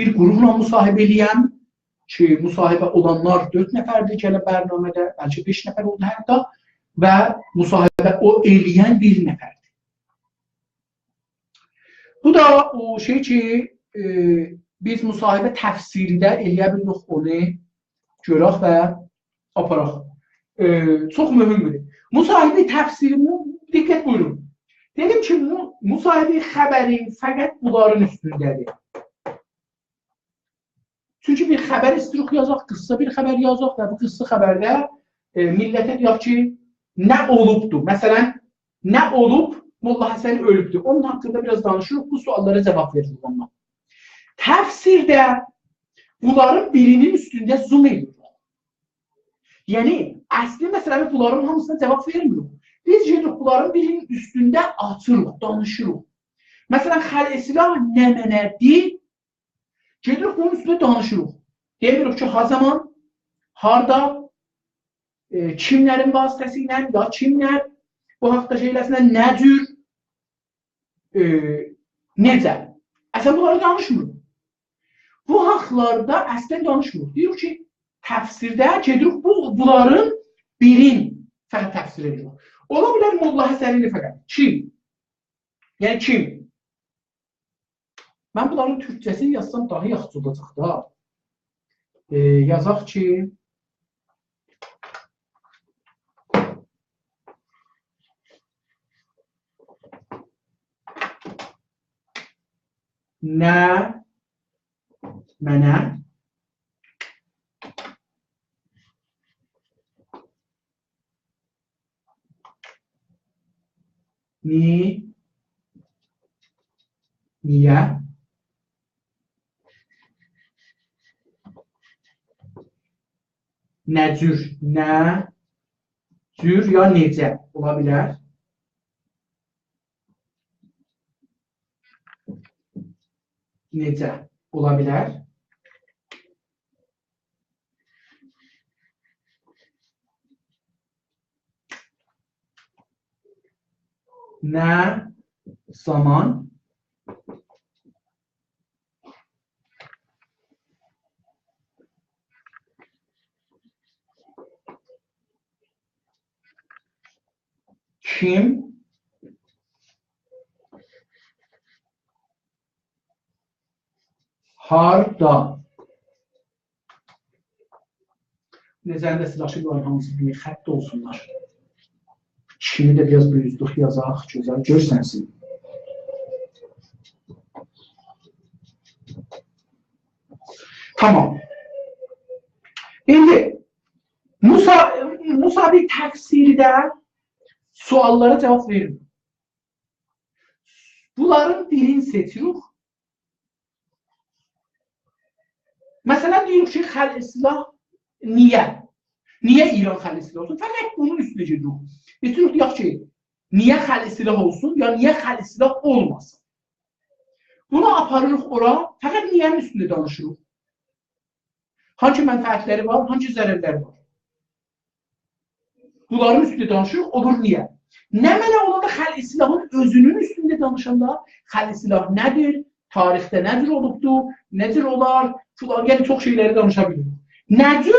bir qrupla müsahibə eləyən ki, müsahibə olanlar 4 nəfərdir gəlib bərnamədə, bəlkə 5 nəfər oldu hətta və müsahibə o eləyən bir nəfərdir. Bu da o şey ki, biz müsahibə təfsirdə eləyə bilirik onu görək və aparaq. Çox mühümdür. Müsahibə təfsirini diqqət buyurun. Dedim ki, müsahibə xəbəri fəqət bunların üstündədir. Çünki bir xəbər istirik yazaq, qıssa bir xəbər yazaq və bu qıssa xəbərdə millətə deyək ki, nə olubdur? Məsələn, nə olub? Molla Həsən ölübdür. Onun haqqında biraz danışırıq, bu suallara cavab veririk ondan. Təfsirdə bunların birinin üstündə zoom edirik. Yəni, əsli məsələmi bunların hamısına cavab vermirik. Biz gedirik, bunların birinin üstündə açırıq, danışırıq. Məsələn, xəl-silah nə mənədir? Gedirik, bunun üstündə danışırıq. Demirik ki, ha zaman, harada, kimlərin vasitəsilə, ya kimlər, bu haqda şeyləsinə nə cür, necə? Əslən, bunları danışmırıq. Bu haqlarda əslən danışmırıq. Deyirik ki, təfsirdə gedirik, bunların birin fəqət təfsir edirik. Ola bilər Molla Həsənini fəqət. Kim? Yəni kim? Mən bunların türkçəsini yazsam daha yaxşı olacaq da. Yazaq ki, nə mənə mi Niyə? Nə cür? Nə cür ya necə ola bilər? Necə ola bilər? Nə zaman kim harda nəzərində silahçıların hamısı bir xətt olsunlar. Kimi də biraz büyüzdük yazaq, gözəl görsənsin. Tamam. İndi Musavi təfsirdə suallara cavab verir. Bunların birini seçirik. Mesela diyoruz ki xəlq silah niyə? Niyə İran xəlq silah olsun? Fəqət bunun üstünə gedirik. Bitirik deyək ki, niyə xəlq silah olsun, ya niyə xəlq silah olmasın? Bunu aparırıq ora, fəqət niyənin üstündə danışırıq. Hangi mənfəətləri var, hangi zərərləri var? Bunların üstündə danışırıq, olur niyə? Nə mənə olanda xəlq silahın özünün üstündə danışanda xəlq silah nədir? Tarixdə nədir olubdur? Nədir olar? Filan, yəni çox şeyləri danışa bilirik. Nədir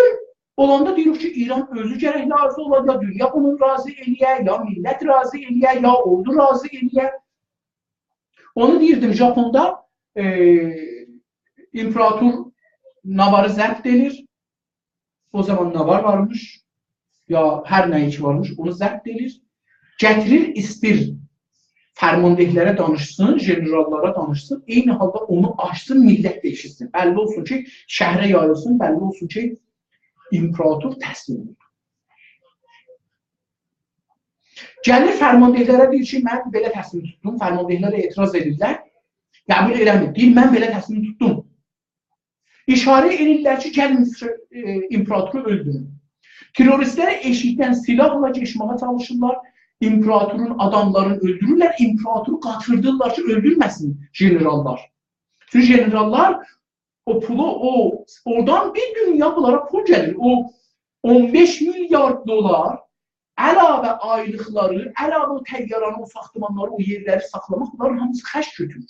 olanda deyirik ki, İran özü gərək razı olar, ya dünya bunu razı eləyə, ya millət razı eləyə, ya ordu razı eləyə. Onu deyirdim, Japonda imperator Navarı zərb delir. O zaman Navar varmış, ya hər nəyi ki varmış, onu zərb delir. Gətirir, istir, fərmandehlərə danışsın, generallara danışsın, eyni halda onu açsın, millət değişsin. Bəlli olsun ki, şəhərə yayılsın, bəlli olsun ki, imperator təslim olur. Gəlir fərmandehlərə deyir ki, mən belə təslim tutdum, fərmandehlərə etiraz edirlər, qəbul eləmir, deyir, mən belə təslim tutdum. İşarə edirlər ki, gəlin imperatoru öldürün. Teröristlər eşikdən silahla geçməyə çalışırlar, imperatorun adamlarını öldürürlər, imperatoru qatırdırlar ki, öldürməsin generallar. Çünki generallar o pulu, oradan bir dünya bunlara pul gəlir. O 15 milyar dolar əlavə aylıqları, əlavə o təyyaranı, o saxlamanları, o yerləri saxlamaq, bunların hamısı xəş götürür.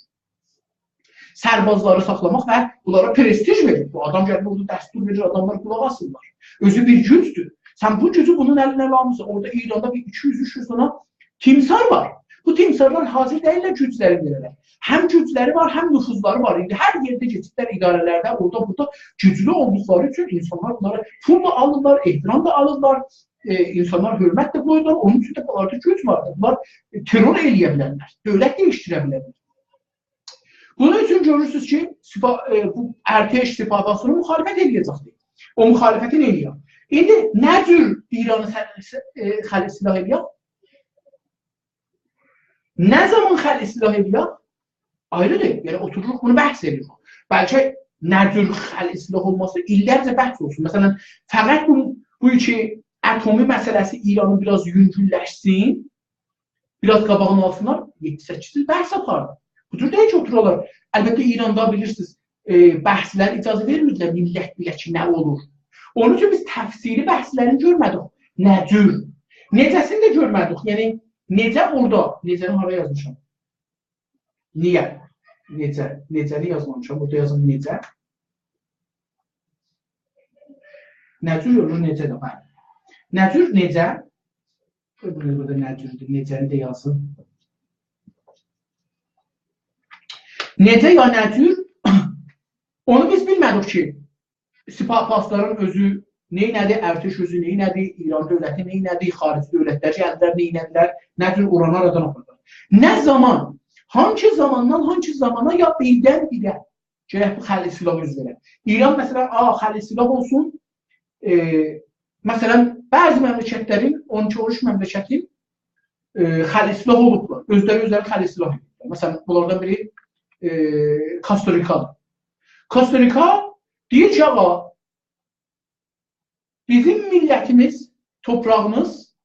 Sərbazları saxlamaq və bunlara prestij verir. Bu adam gəlir, orada dəstur verir, adamlar qulaq asırlar. Özü bir gücdür. Sən bu gücü bunun əlinə almışsın. Orada İranda bir 200-300 tane timsar var. Bu timsarlar hazır deyirlər gücləri verirlər. Həm gücləri var, həm nüfuzları var. İndi hər yerdə keçidlər idarələrdə, orada burada güclü olduqları üçün insanlar bunlara pul da alırlar, ehtiram da alırlar, insanlar hörmət də qoyurlar. Onun üçün də bunlarda güc vardır. Bunlar terror eləyə bilərlər, dövlət değişdirə bilərlər. Bunun üçün görürsünüz ki, bu ərtəş istifadasını müxalifət eləyəcəkdir. O müxalifəti nə eləyər? İndi nə cür İranı xəlq silah eləyək? Nə zaman xəlq silah eləyək? Ayrıdır. Yəni otururuq bunu bəhs edirik. Bəlkə nə cür xəlq silah olması illərcə bəhs olsun. Məsələn, fəqət bu ki, atomi məsələsi İranı biraz yüngülləşsin, biraz qabağını alsınlar, 7-8 il bəhs apardı. Bu cür deyək ki, otururlar. Əlbəttə İranda bilirsiniz, bəhslər icazə vermirlər, millət bilə ki, nə olur. Onun üçün biz təfsiri bəhslərini görmədik. Nə cür? Necəsini də görmədik. Yəni, necə orada? Necəni hara yazmışam? Niyə? Necə? Necəni yazmamışam? Burada yazım necə? Nə cür olur? Necə də? Nə cür? Necə? Burada nə cürdür? Necəni də yazın. Necə ya nə cür? Onu biz bilmədik ki, Sipahpasların özü neynədi, ərtəş özü neynədi, İran dövləti neynədi, xarici dövlətlər gəldilər neynədilər, nə cür oranı aradan apardılar. Nə zaman, hangi zamandan hangi zamana ya birdən birə gələk bu xəlq silah üz verər. İran məsələn, xəlq silah olsun, məsələn, bəzi məmləkətlərin, 12-13 məmləkətin xəlq silah olublar, özləri xəlq silah ediblər. Məsələn, bunlardan biri Costa Rica'dır. Costa Rica deyir ki, ağa, bizim millətimiz, toprağımız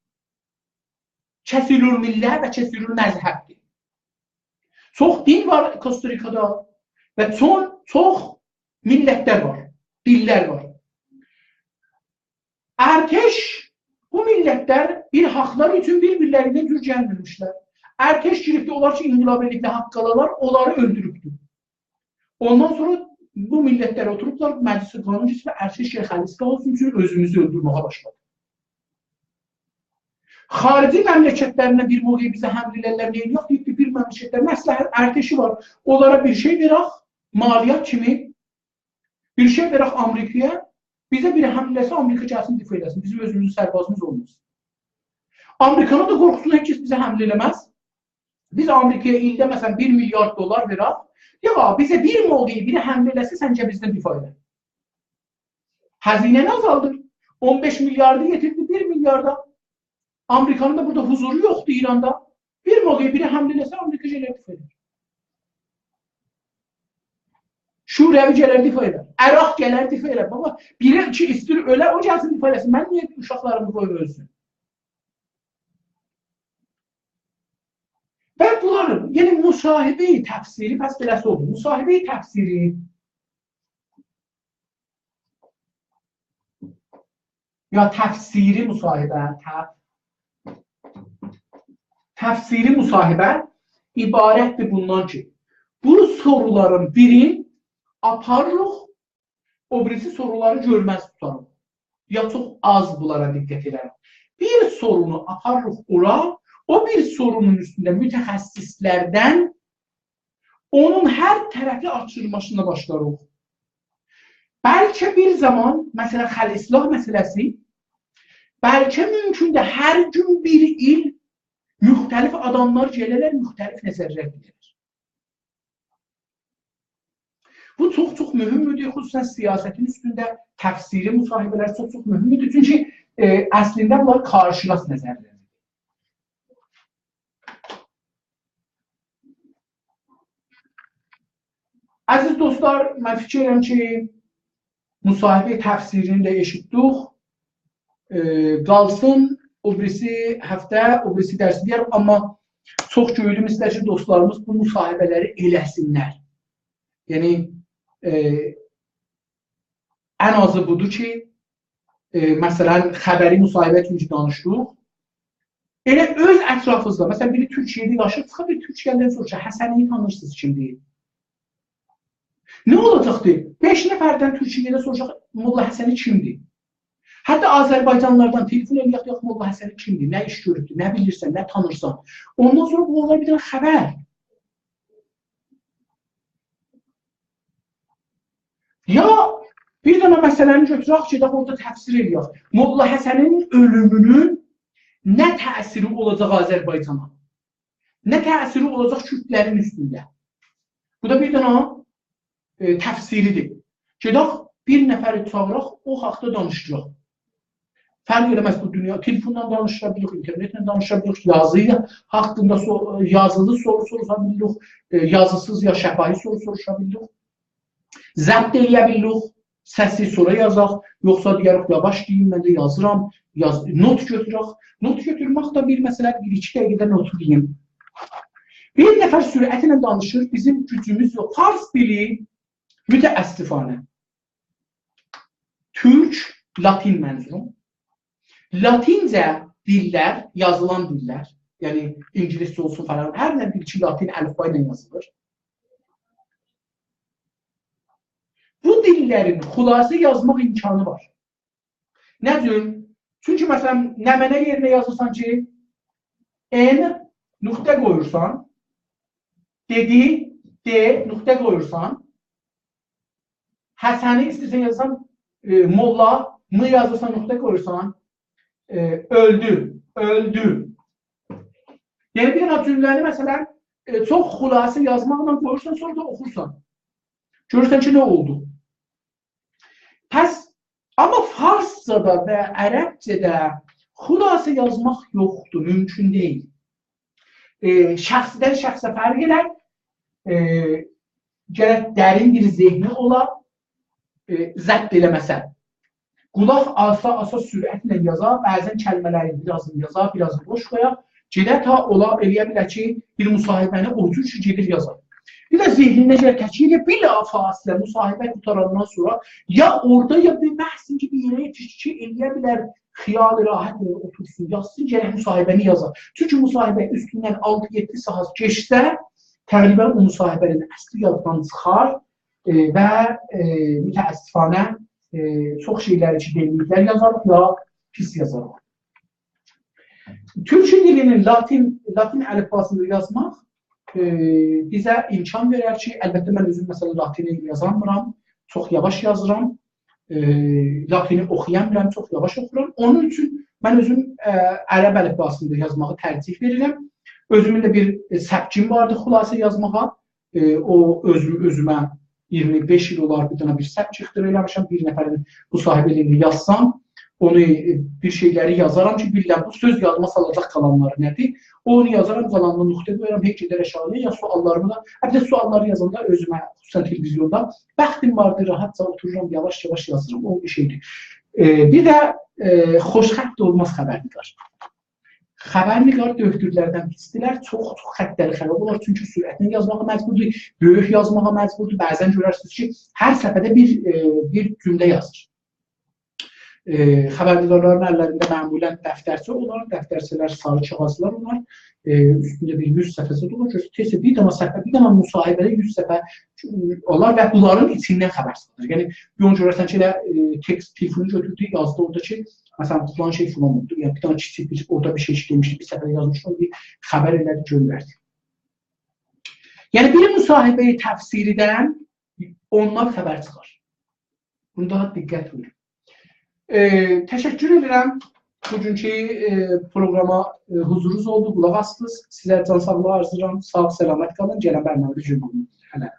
kəsilür millə və kəsilür məzhəbdir. Çox din var Costa Rica'da və çox millətlər var, dillər var. Ərteş, bu millətlər bir haqlar üçün bir-birlərindən cür gəlmirmişlər. Ərteş giribdi, onlar ki, inqilab edibdə haqq qalalar, onları öldürübdü. Ondan sonra bu millətlərə oturublar, məclisi qanun keçib və Ərteş xəlisti olsun üçün özümüzü öldürməyə başladı. Xarici məmləkətlərinə bir moqeyi bizə həml elərlər, neyin yox, deyib ki, bir məmləkətlər məsləhət ərteşi var. Onlara bir şey verək, maliyyat kimi, bir şey verək Amerikaya, bizə bir həml eləsə, Amerika gəlsin, difə eləsin, bizim özümüzün sərbazımız olmaz. Amerikanın da qorxusunu heç kəs bizə həml eləməz. Biz Amerikaya ildə məsələn 1 milyard dolar verək, ya bizə bir moqeyi biri həml eləsə, səncə bizdən difə elə. Həzinəni azaldır. 15 milyardı yetirdi 1 milyarda. Amerikanın da burada huzuru yoxdur İranda. Bir moqeyi biri həml eləsə, Amerika gələr difə edir. Şurəvi gələr difə edir. Əraq gələr difə edir. Baba, biri ki istir ölə, o gəlsin difə eləsin. Mən niyə uşaqlarımı qoyub ölsün? Və bunların, yəni müsahibə-i təfsiri, bəs beləsi oldu. Müsahibə-i təfsiri ya təfsiri müsahibə, təfsiri müsahibə ibarətdir bundan ki, bu soruların biri aparırıq, o birisi soruları görməz tutarıq. Ya çox az bunlara diqqət edərək. Bir sorunu aparırıq ora, o bir sorunun üstündə mütəxəssislərdən onun hər tərəfli açılmasına başlarıq. Bəlkə bir zaman, məsələn, xəlislah məsələsi, bəlkə mümkün də hər gün bir il müxtəlif adamlar gələrlər, müxtəlif nəzərlər bilir. Bu çox mühümdür, xüsusən siyasətin üstündə təfsiri müsahibələr çox mühümdür. Çünki əslində bunlar qarşılas nəzərlərdir. Əziz dostlar, mən fikir edirəm ki, müsahibə təfsirini də eşitdik. Qalsın, o birisi həftə, o birisi dərsi deyər, amma çox göylüm istər ki, dostlarımız bu müsahibələri eləsinlər. Yəni, ən azı budur ki, məsələn, xəbəri müsahibə üçün danışdıq. Elə öz ətrafınızda, məsələn, biri Türkiyədə yaşır, çıxıb bir Türkiyədən soruşa, Həsəniyi tanırsınız kimdir? Nə olacaqdır? 5 nəfərdən Türkiyədə soruşaq, Molla Həsəni kimdir? Hətta Azərbaycanlardan telefon eləyək, yox, Molla Həsəni kimdir? Nə iş görübdür? Nə bilirsən, nə tanırsan? Ondan sonra bu olar bir dənə xəbər. Ya, bir dənə məsələni götürək ki, orada təfsir eləyək. Molla Həsənin ölümünün nə təsiri olacaq Azərbaycana? Nə təsiri olacaq Kürtlərin üstündə? Bu da bir dənə təfsiridir. Gedək, bir nəfəri çağıraq, o haqda danışdıraq. Fərq eləməz bu dünya, telefondan danışıra bilirik, internetten danışıra bilirik, yazıyla haqqında yazılı soru soruşa bilirik, yazısız ya şəfahi soru soruşa bilirik. Zəbt eləyə bilirik, səsi sonra yazaq, yoxsa deyərək, yavaş deyim, mən də yazıram, not götürək. Not götürmək da bir məsələ, 1-2 dəqiqədə notu deyim. Bir nəfər sürətlə danışır, bizim gücümüz yox. Fars dili mütəəssifanə. Türk, Latin mənzum. Latincə dillər, yazılan dillər, yəni İngiliscə olsun falan, hər nə bil ki, Latin əlifba ilə yazılır. Bu dillərin xülasə yazmaq imkanı var. Nə cür? Çünki məsələn, nəmənə yerinə yazırsan ki, N nöqtə qoyursan, dedi, D nöqtə qoyursan, Həsəni istəyirsən yazırsan, Molla, M yazırsan, nöqtə qoyursan, öldü, öldü. Yəni bir dənə cümləni məsələn, çox xülasə yazmaqla qoyursan, sonra da oxursan. Görürsən ki, nə oldu? Pəs, amma Farscada və Ərəbcədə xülasə yazmaq yoxdur, mümkün deyil. Şəxsdən şəxsə fərq edər. gərək dərin bir zehni ola, zəbt eləməsə. Qulaq asa sürətlə yazar, bəzən kəlmələri birazını yazar, birazını boş qoyar. Gedə ta ola eləyə bilər ki, bir müsahibəni o cür ki, gedir yazar. Bir də zehninə gəlir təkiyyə, bila fasilə müsahibə qutarandan sonra ya orada ya bir bəhsin ki, bir yerə yetişir ki, eləyə bilər xiyal rahat otursun, yazsın, gərək müsahibəni yazar. Çünki müsahibə üstündən 6-7 saat geçsə, təqribən o müsahibənin əsli yaddan çıxar və mütəəssifanə çox şeyləri ki, deyilliklər yazarıq ya pis yazarıq. Türkçe dilinin Latin əlifbasında yazmaq bizə imkan verər ki, əlbəttə mən özüm məsələn Latini yazamıram, çox yavaş yazıram, Latini oxuyamıram, çox yavaş oxuram. Onun üçün mən özüm ərəb əlifbasında yazmağı tərcih verirəm. Özümün də bir səbkim vardı xülasə yazmağa. O özümə 25 il olar bir dənə bir səbk ixtira eləmişəm. Bir nəfərin bu sahibəliyini yazsam, onu bir şeyləri yazaram ki, bilirəm bu söz yazma salacaq qalanları nədir? Onu yazaram, qalanına nöqtə qoyaram, heç gedər aşağıya, ya suallarımı da, hətta sualları yazanda özümə, xüsusən televizyonda, bəxtim vardır, rahatca otururam, yavaş-yavaş yazıram, o bir şeydir. Bir də xoşxətt də olmaz xəbərniqar. Xəbərniqar döktürlərdən pisdilər, çox xəttləri xərab olar, çünki sürətlə yazmağa məcburdur, böyük yazmağa məcburdur, bəzən görərsiniz ki, hər səfədə bir cümlə yazır. Xəbərniqarların əllərində məmulən dəftərçə olar, dəftərçələr sarı kağızlar olar, üstündə bir 100 səhifəsi olur, tezcə bir dənə səhifə, bir dənə müsahibədə 100 səhifə olar və bunların içindən xəbər salır. Yəni, bir onu görərsən ki, tekst telefonu götürdü, yazdı orada ki, məsələn, filan şey filan oldu, yəni bir dənə kiçik, orada bir şey demişdi, bir səhifədə yazmışdı, bir xəbər elədi, göndərdi. Yəni, bir müsahibəyi təfsiridən onlar xəbər çıxar. Bunda diqqət verin. Təşəkkür edirəm. Bugünkü proqrama huzurunuz oldu, qulaq asdınız. Sizə can sağlığı arzulayıram. Sağ, səlamət qalın. Gələn bərnamədə görüşmək üzrə.